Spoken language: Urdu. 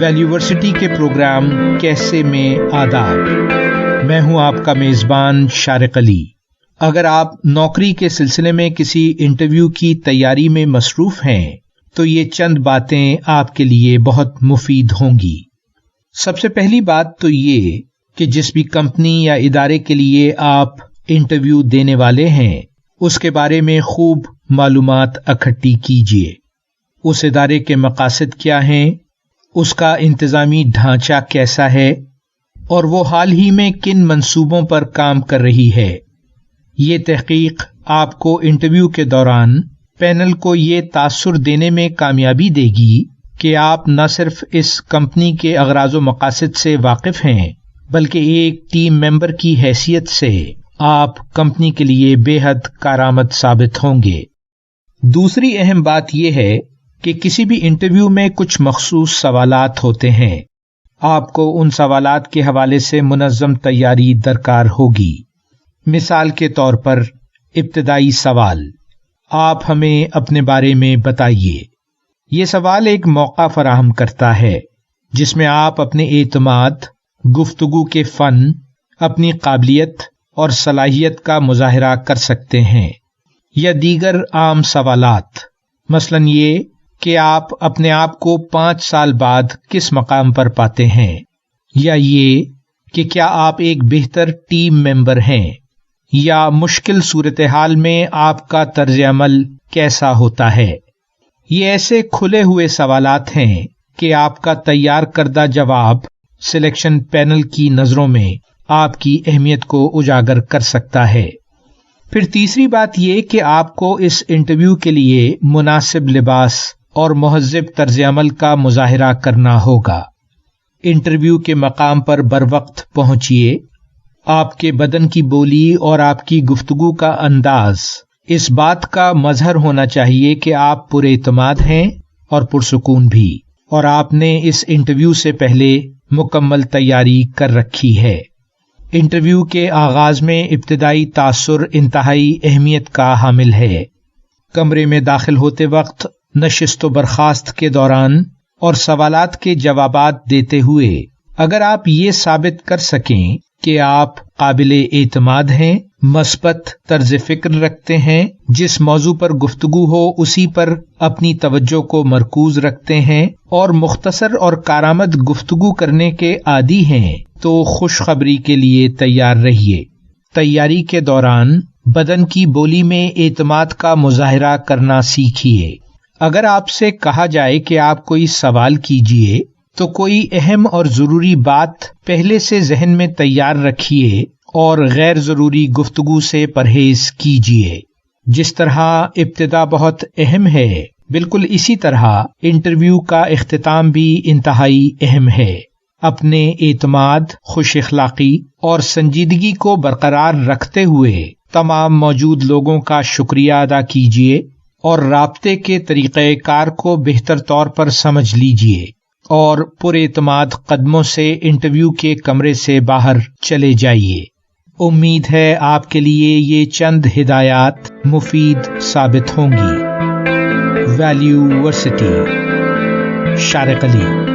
ویلیورسٹی کے پروگرام کیسے میں آداب. میں ہوں آپ کا میزبان شارق علی. اگر آپ نوکری کے سلسلے میں کسی انٹرویو کی تیاری میں مصروف ہیں تو یہ چند باتیں آپ کے لیے بہت مفید ہوں گی. سب سے پہلی بات تو یہ کہ جس بھی کمپنی یا ادارے کے لیے آپ انٹرویو دینے والے ہیں اس کے بارے میں خوب معلومات اکٹھی کیجیے. اس ادارے کے مقاصد کیا ہیں، اس کا انتظامی ڈھانچہ کیسا ہے، اور وہ حال ہی میں کن منصوبوں پر کام کر رہی ہے. یہ تحقیق آپ کو انٹرویو کے دوران پینل کو یہ تاثر دینے میں کامیابی دے گی کہ آپ نہ صرف اس کمپنی کے اغراض و مقاصد سے واقف ہیں بلکہ ایک ٹیم ممبر کی حیثیت سے آپ کمپنی کے لیے بے حد کارآمد ثابت ہوں گے. دوسری اہم بات یہ ہے کہ کسی بھی انٹرویو میں کچھ مخصوص سوالات ہوتے ہیں. آپ کو ان سوالات کے حوالے سے منظم تیاری درکار ہوگی. مثال کے طور پر ابتدائی سوال: آپ ہمیں اپنے بارے میں بتائیے. یہ سوال ایک موقع فراہم کرتا ہے جس میں آپ اپنے اعتماد، گفتگو کے فن، اپنی قابلیت اور صلاحیت کا مظاہرہ کر سکتے ہیں. یا دیگر عام سوالات، مثلاً یہ کہ آپ اپنے آپ کو 5 سال بعد کس مقام پر پاتے ہیں، یا یہ کہ کیا آپ ایک بہتر ٹیم ممبر ہیں، یا مشکل صورتحال میں آپ کا طرز عمل کیسا ہوتا ہے. یہ ایسے کھلے ہوئے سوالات ہیں کہ آپ کا تیار کردہ جواب سلیکشن پینل کی نظروں میں آپ کی اہمیت کو اجاگر کر سکتا ہے. پھر تیسری بات یہ کہ آپ کو اس انٹرویو کے لیے مناسب لباس اور مہذب طرز عمل کا مظاہرہ کرنا ہوگا. انٹرویو کے مقام پر بروقت پہنچیے. آپ کے بدن کی بولی اور آپ کی گفتگو کا انداز اس بات کا مظہر ہونا چاہیے کہ آپ پر اعتماد ہیں اور پرسکون بھی، اور آپ نے اس انٹرویو سے پہلے مکمل تیاری کر رکھی ہے. انٹرویو کے آغاز میں ابتدائی تاثر انتہائی اہمیت کا حامل ہے. کمرے میں داخل ہوتے وقت، نشست و برخاست کے دوران اور سوالات کے جوابات دیتے ہوئے اگر آپ یہ ثابت کر سکیں کہ آپ قابل اعتماد ہیں، مثبت طرز فکر رکھتے ہیں، جس موضوع پر گفتگو ہو اسی پر اپنی توجہ کو مرکوز رکھتے ہیں، اور مختصر اور کارآمد گفتگو کرنے کے عادی ہیں، تو خوشخبری کے لیے تیار رہیے. تیاری کے دوران بدن کی بولی میں اعتماد کا مظاہرہ کرنا سیکھیے. اگر آپ سے کہا جائے کہ آپ کوئی سوال کیجیے تو کوئی اہم اور ضروری بات پہلے سے ذہن میں تیار رکھیے اور غیر ضروری گفتگو سے پرہیز کیجیے. جس طرح ابتدا بہت اہم ہے، بالکل اسی طرح انٹرویو کا اختتام بھی انتہائی اہم ہے. اپنے اعتماد، خوش اخلاقی اور سنجیدگی کو برقرار رکھتے ہوئے تمام موجود لوگوں کا شکریہ ادا کیجیے اور رابطے کے طریقہ کار کو بہتر طور پر سمجھ لیجیے، اور پر اعتماد قدموں سے انٹرویو کے کمرے سے باہر چلے جائیے. امید ہے آپ کے لیے یہ چند ہدایات مفید ثابت ہوں گی. ویلیورسٹی. شارق علی.